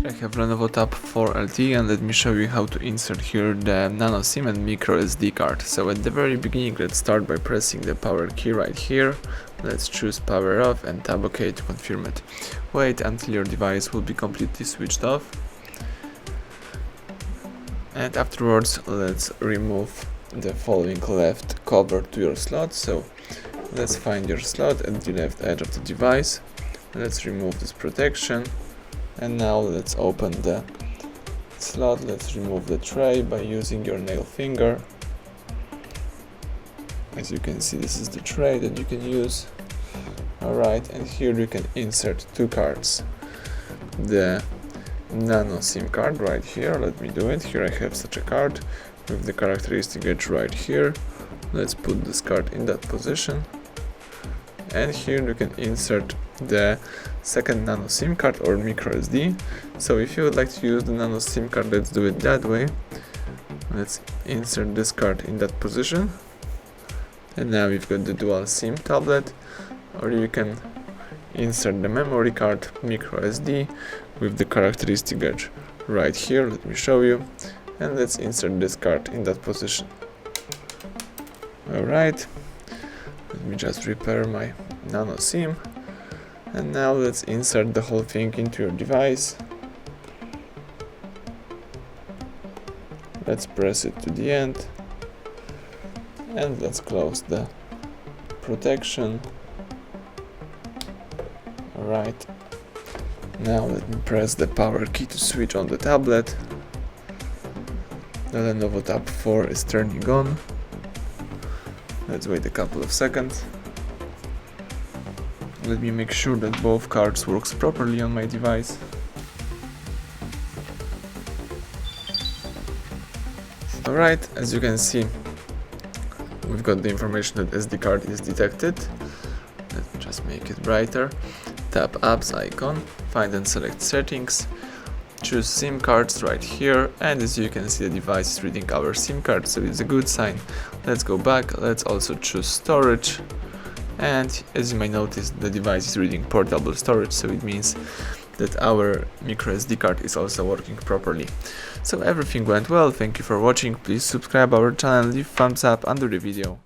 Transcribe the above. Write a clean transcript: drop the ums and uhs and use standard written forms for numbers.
I have LENOVO Tab 4 LTE, and let me show you how to insert here the Nano SIM and micro SD card. So at the very beginning, let's start by pressing the power key right here. Let's choose power off and tab OK to confirm it. Wait until your device will be completely switched off. And afterwards, let's remove the following left cover to your slot. So let's find your slot at the left edge of the device. Let's remove this protection. And now let's open the slot. Let's remove the tray by using your nail finger. As you can see, this is the tray that you can use. Alright, and here you can insert two cards. The Nano SIM card right here. Let me do it. Here I have such a card with the characteristic edge right here. Let's put this card in that position. And here you can insert the second Nano SIM card or micro SD. So if you would like to use the Nano SIM card, let's do it that way. Let's insert this card in that position. And now we've got the dual SIM tablet. Or you can insert the memory card micro SD with the characteristic edge right here. Let me show you. And let's insert this card in that position. Alright. Let me just repair my Nano SIM. And now let's insert the whole thing into your device. Let's press it to the end. And let's close the protection. Alright. Now let me press the power key to switch on the tablet. The LENOVO Tab 4 is turning on. Let's wait a couple of seconds. Let me make sure that both cards works properly on my device. Alright, as you can see, we've got the information that SD card is detected. Let me just make it brighter. Tap apps icon, find and select settings. Choose SIM cards right here, and as you can see, the device is reading our SIM card, so it's a good sign. Let's go back. Let's also choose storage, and as you might notice, the device is reading portable storage, so it means that our micro SD card is also working properly. So everything went well. Thank you for watching. Please subscribe our channel, leave thumbs up under the video.